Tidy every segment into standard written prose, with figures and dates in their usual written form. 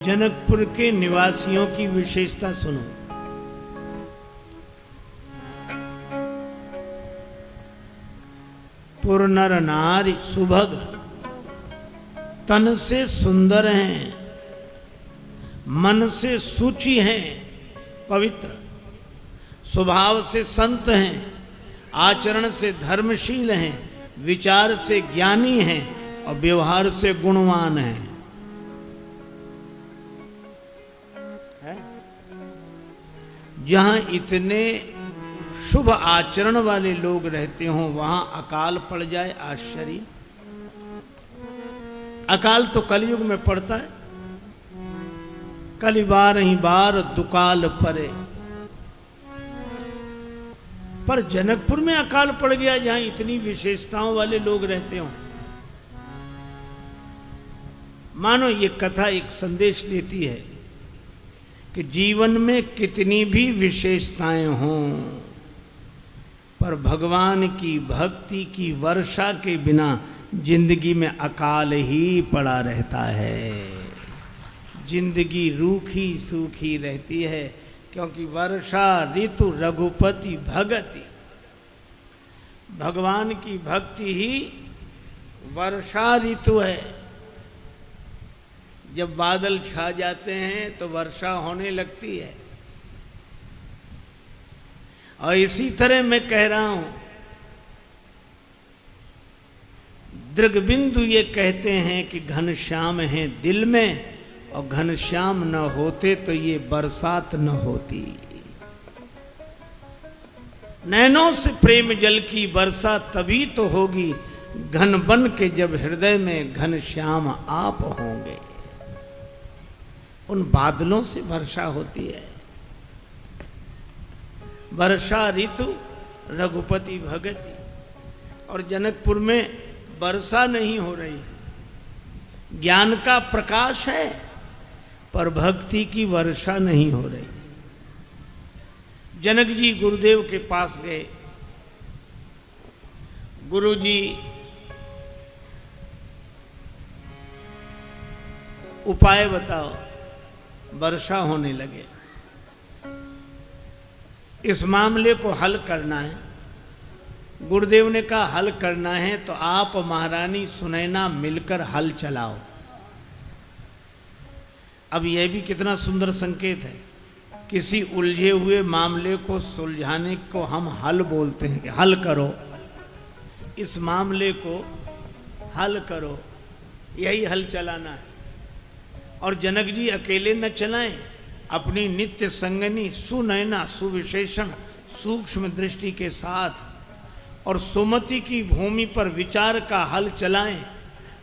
जनकपुर के निवासियों की विशेषता सुनो। पुर नर नारी सुभग, तन से सुंदर हैं, मन से सूची हैं, पवित्र, स्वभाव से संत हैं, आचरण से धर्मशील हैं, विचार से ज्ञानी हैं और व्यवहार से गुणवान हैं। जहां इतने शुभ आचरण वाले लोग रहते हों वहां अकाल पड़ जाए, आश्चर्य। अकाल तो कलयुग में पड़ता है, कली बार ही बार दुकाल परे, पर जनकपुर में अकाल पड़ गया जहां इतनी विशेषताओं वाले लोग रहते हों। मानो ये कथा एक संदेश देती है कि जीवन में कितनी भी विशेषताएं हों, पर भगवान की भक्ति की वर्षा के बिना जिंदगी में अकाल ही पड़ा रहता है। जिंदगी रूखी सूखी रहती है, क्योंकि वर्षा ऋतु रघुपति भगति, भगवान की भक्ति ही वर्षा ऋतु है। जब बादल छा जाते हैं तो वर्षा होने लगती है। और इसी तरह मैं कह रहा हूं, दृग्बिंदु ये कहते हैं कि घनश्याम है दिल में, और घनश्याम न होते तो ये बरसात न होती। नैनों से प्रेम जल की वर्षा तभी तो होगी, घन बन के जब हृदय में घनश्याम आप होंगे। उन बादलों से वर्षा होती है। वर्षा ऋतु रघुपति भगति, और जनकपुर में वर्षा नहीं हो रही। ज्ञान का प्रकाश है पर भक्ति की वर्षा नहीं हो रही। जनक जी गुरुदेव के पास गए, गुरु जी उपाय बताओ, वर्षा होने लगे, इस मामले को हल करना है। गुरुदेव ने कहा हल करना है तो आप महारानी सुनैना मिलकर हल चलाओ। अब यह भी कितना सुंदर संकेत है, किसी उलझे हुए मामले को सुलझाने को हम हल बोलते हैं कि हल करो, इस मामले को हल करो, यही हल चलाना है। और जनक जी अकेले न चलाएं, अपनी नित्य संगनी सुनैना सुविशेषण सूक्ष्म दृष्टि के साथ और सुमति की भूमि पर विचार का हल चलाएं,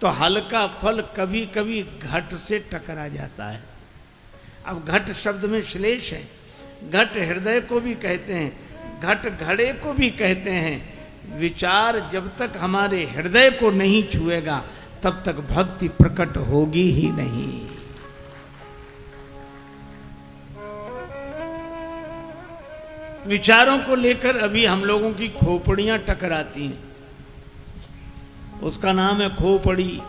तो हल का फल कभी कभी घट से टकरा जाता है। अब घट शब्द में श्लेष है, घट हृदय को भी कहते हैं, घट घड़े को भी कहते हैं। विचार जब तक हमारे हृदय को नहीं छुएगा तब तक भक्ति प्रकट होगी ही नहीं। विचारों को लेकर अभी हम लोगों की खोपड़ियां टकराती हैं, उसका नाम है खोपड़ी।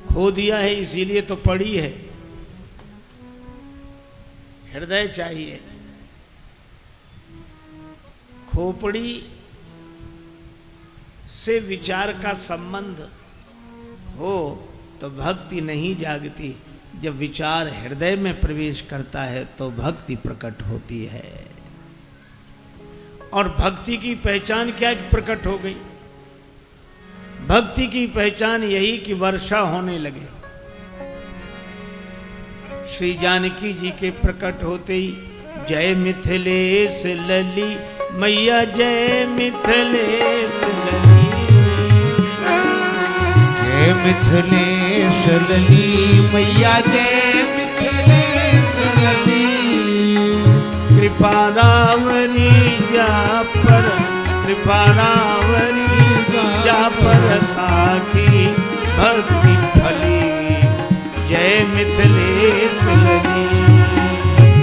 खो दिया है इसीलिए तो पड़ी है। हृदय चाहिए। खोपड़ी से विचार का संबंध हो तो भक्ति नहीं जागती। जब विचार हृदय में प्रवेश करता है तो भक्ति प्रकट होती है। और भक्ति की पहचान क्या प्रकट हो गई? भक्ति की पहचान यही कि वर्षा होने लगे। श्री जानकी जी के प्रकट होते ही जय मिथिलेश लली मैया, जय मिथिलेश लली, जय मिथिलेश लली मैया, जय मिथिलेश लली। कृपा रावरी जा पर, कृपा रावरी जा पर था की भक्ति फली, जय मिथिलेश लली,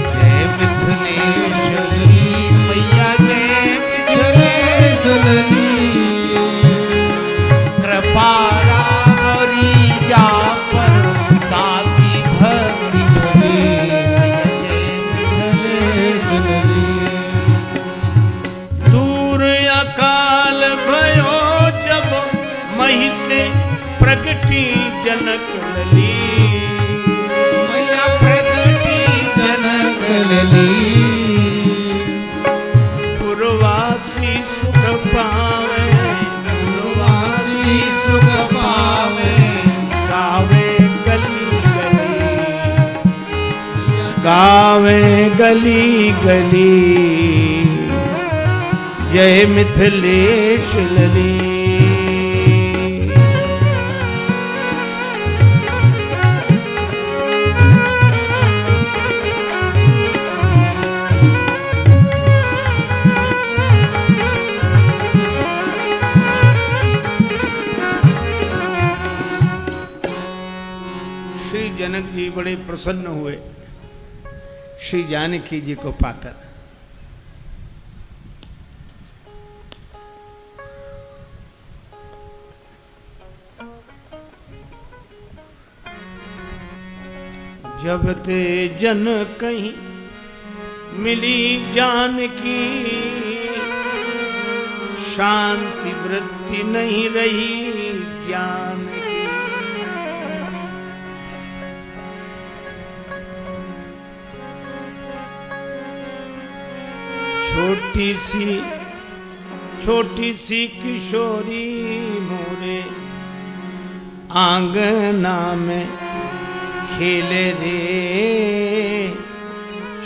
जय मिथिलेश लली मैया, जय मिथिलेश लली। कृपा रावरी जा पर ताकी भक्ति सलली पुरवासी सुख पावे, पुरवासी सुख पावे, गावे गली गली, गावे गली गली, जय मिथिलेश लली। श्री जनक जी बड़े प्रसन्न हुए श्री जानकी जी को पाकर। जब ते जन कहीं मिली जानकी, शांति वृत्ति नहीं रही ज्ञान की। छोटी सी किशोरी मोरे आंगना में खेले रे,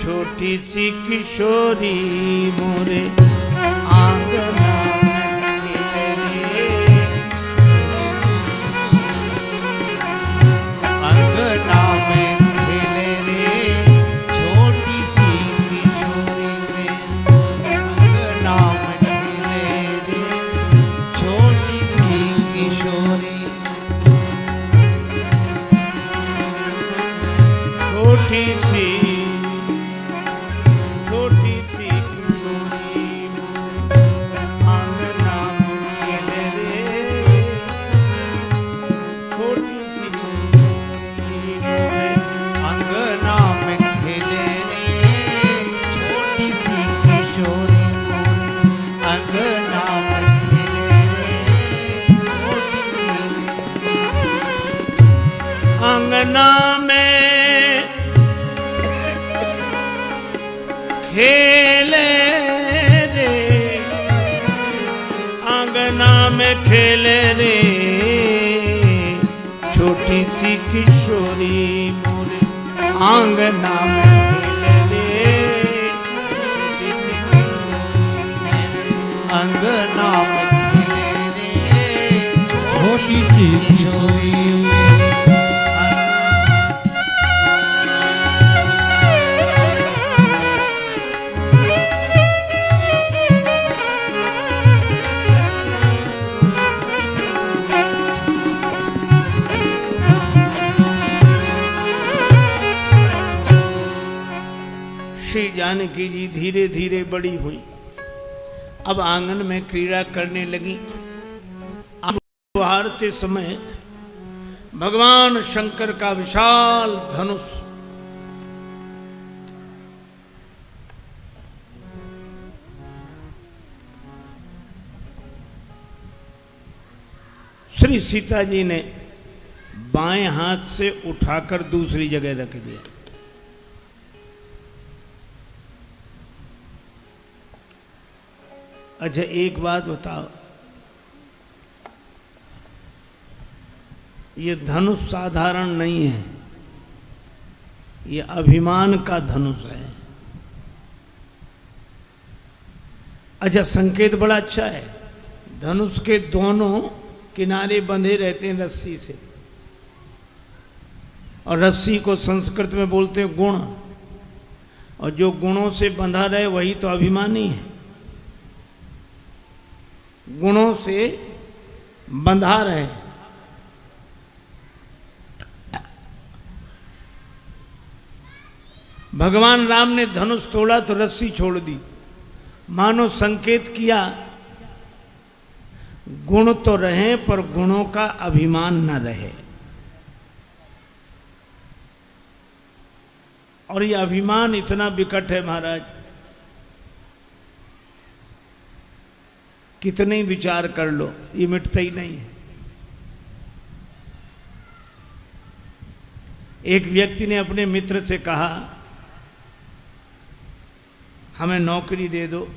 छोटी सी किशोरी मोरे आंगना में खेले रे, अंगना में खेले रे, छोटी सी किशोरी में, अंगना में खेले रे, छोटी सी किशोरी, छोटी सी किशोरी आंगना में खेले रे, छोटी सी अंगना में खेले रे, छोटी सी किशोरी मोरे, अंगना में खेले रे, छोटी सी, अंगना में खेले रे, आंगना में खेले रे, छोटी सी किशोरी मोरे आंगना में खेले रे, छोटी सी किशोरी अंगना में खेले रे, छोटी सी किशोरी में, श्री जानकी जी धीरे धीरे बड़ी हुई। अब आंगन में क्रीड़ा करने लगी। अब हारते समय भगवान शंकर का विशाल धनुष श्री सीता जी ने बाएं हाथ से उठाकर दूसरी जगह रख दिया। अच्छा एक बात बताओ, ये धनुष साधारण नहीं है, ये अभिमान का धनुष है। अच्छा संकेत बड़ा अच्छा है। धनुष के दोनों किनारे बंधे रहते हैं रस्सी से, और रस्सी को संस्कृत में बोलते हैं गुण, और जो गुणों से बंधा रहे वही तो अभिमानी है। गुणों से बंधा रहे। भगवान राम ने धनुष तोड़ा तो रस्सी छोड़ दी, मानो संकेत किया गुण तो रहे पर गुणों का अभिमान न रहे। और ये अभिमान इतना विकट है महाराज, कितने ही विचार कर लो ये मिटता ही नहीं है। एक व्यक्ति ने अपने मित्र से कहा हमें नौकरी दे दो।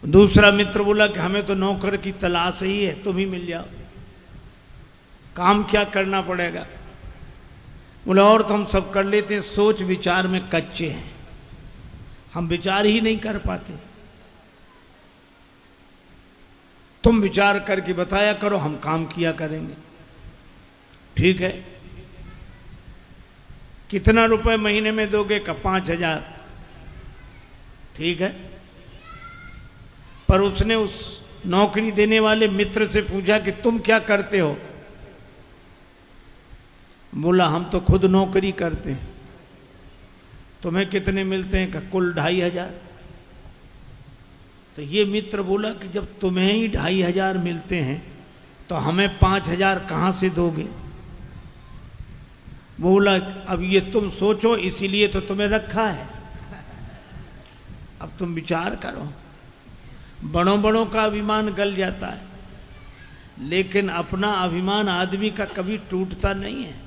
दूसरा मित्र बोला कि हमें तो नौकर की तलाश ही है, तुम ही मिल जाओ, काम क्या करना पड़ेगा। बोले और तो हम सब कर लेते हैं, सोच विचार में कच्चे हैं, हम विचार ही नहीं कर पाते। तुम विचार करके बताया करो, हम काम किया करेंगे। ठीक है, कितना रुपए महीने में दोगे? का 5,000। ठीक है, पर उसने उस नौकरी देने वाले मित्र से पूछा कि तुम क्या करते हो? बोला हम तो खुद नौकरी करते हैं। तुम्हें कितने मिलते हैं? का कुल 2,500। तो ये मित्र बोला कि जब तुम्हें ही 2,500 मिलते हैं तो हमें 5,000 कहाँ से दोगे? बोला अब ये तुम सोचो, इसीलिए तो तुम्हें रखा है, अब तुम विचार करो। बड़ों बड़ों का अभिमान गल जाता है, लेकिन अपना अभिमान आदमी का कभी टूटता नहीं है।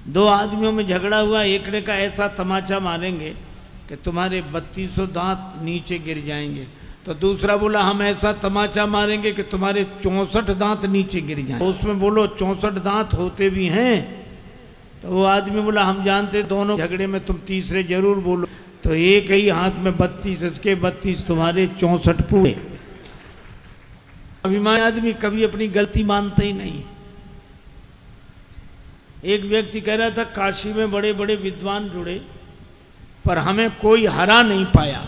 दो आदमियों में झगड़ा हुआ, एक ने का ऐसा तमाचा मारेंगे कि तुम्हारे 3200 दांत नीचे गिर जाएंगे, तो दूसरा बोला हम ऐसा तमाचा मारेंगे कि तुम्हारे 64 दांत नीचे गिर जाएंगे। तो उसमें बोलो 64 दांत होते भी हैं? तो वो आदमी बोला हम जानते दोनों झगड़े में तुम तीसरे जरूर बोलो। तो एक ही हाथ में 32 इसके 32 तुम्हारे 64 पूरे। अभिमान आदमी कभी अपनी गलती मानता ही नहीं। एक व्यक्ति कह रहा था काशी में बड़े बड़े विद्वान जुड़े पर हमें कोई हरा नहीं पाया,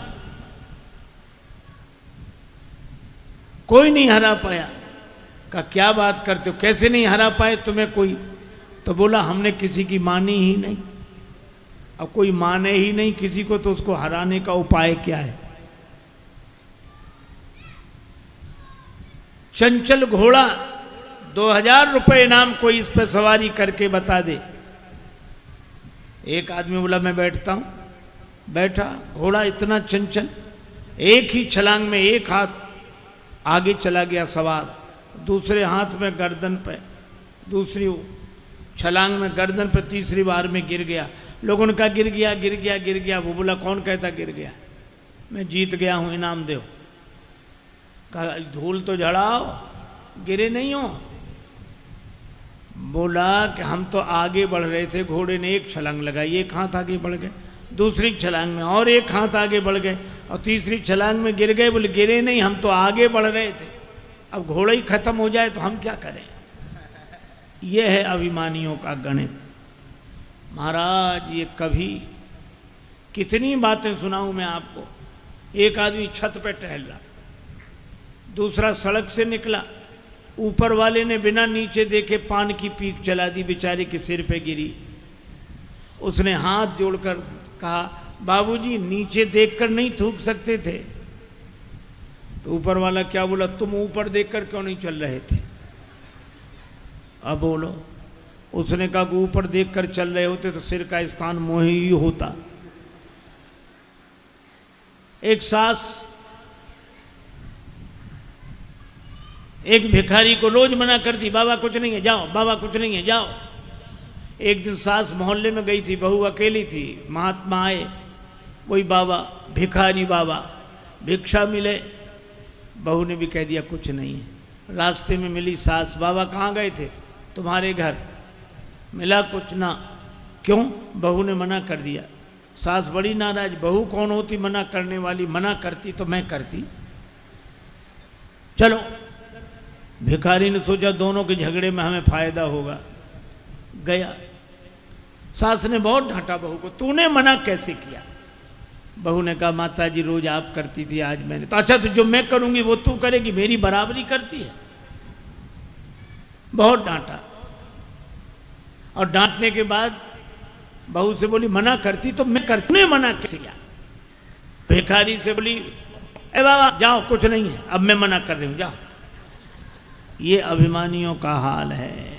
कोई नहीं हरा पाया। का क्या बात करते हो, कैसे नहीं हरा पाए तुम्हें कोई? तो बोला हमने किसी की मानी ही नहीं। अब कोई माने ही नहीं किसी को तो उसको हराने का उपाय क्या है? चंचल घोड़ा 2,000 रुपए इनाम, कोई इस पर सवारी करके बता दे। एक आदमी बोला मैं बैठता हूं। बैठा, घोड़ा इतना चंचल, एक ही छलांग में एक हाथ आगे चला गया सवार, दूसरे हाथ में गर्दन पे, दूसरी छलांग में गर्दन पे, तीसरी बार में गिर गया। लोगों ने कहा गिर गया गिर गया गिर गया। वो बोला कौन कहता गिर गया, मैं जीत गया हूं, इनाम दो। कहा धूल तो झड़ाओ, गिरे नहीं हो। बोला कि हम तो आगे बढ़ रहे थे, घोड़े ने एक छलांग लगाई, एक हाथ आगे बढ़ गए, दूसरी छलांग में और एक हाथ आगे बढ़ गए, और तीसरी छलांग में गिर गए। बोले गिरे नहीं, हम तो आगे बढ़ रहे थे, अब घोड़ा ही खत्म हो जाए तो हम क्या करें? यह है अभिमानियों का गणित। महाराज ये कभी कितनी बातें सुनाऊं मैं आपको। एक आदमी छत पे टहल रहा, दूसरा सड़क से निकला, ऊपर वाले ने बिना नीचे देखे पान की पीक चला दी, बेचारे के सिर पे गिरी। उसने हाथ जोड़कर कहा बाबूजी नीचे देखकर नहीं थूक सकते थे? तो ऊपर वाला क्या बोला, तुम ऊपर देखकर क्यों नहीं चल रहे थे? अब बोलो। उसने कहा कि ऊपर देखकर चल रहे होते तो सिर का स्थान मोह ही होता। एक सास एक भिखारी को रोज मना करती, बाबा कुछ नहीं है जाओ, बाबा कुछ नहीं है जाओ। एक दिन सास मोहल्ले में गई थी, बहू अकेली थी, महात्मा आए, वही बाबा, भिखारी बाबा, भिक्षा मिले। बहू ने भी कह दिया कुछ नहीं है। रास्ते में मिली सास, बाबा कहाँ गए थे? तुम्हारे घर। मिला कुछ ना। क्यों? बहू ने मना कर दिया। सास बड़ी नाराज, बहू कौन होती मना करने वाली, मना करती तो मैं करती। चलो, भिखारी ने सोचा दोनों के झगड़े में हमें फायदा होगा, गया। सास ने बहुत डांटा बहू को, तूने मना कैसे किया? बहू ने कहा माता जी रोज आप करती थी, आज मैंने। तो अच्छा तो जो मैं करूंगी वो तू करेगी, मेरी बराबरी करती है। बहुत डांटा, और डांटने के बाद बहू से बोली मना करती तो मैं करती, तूने मना कैसे किया? भिखारी से बोली ए बाबा जाओ कुछ नहीं है, अब मैं मना कर रही हूं जाओ। ये अभिमानियों का हाल है।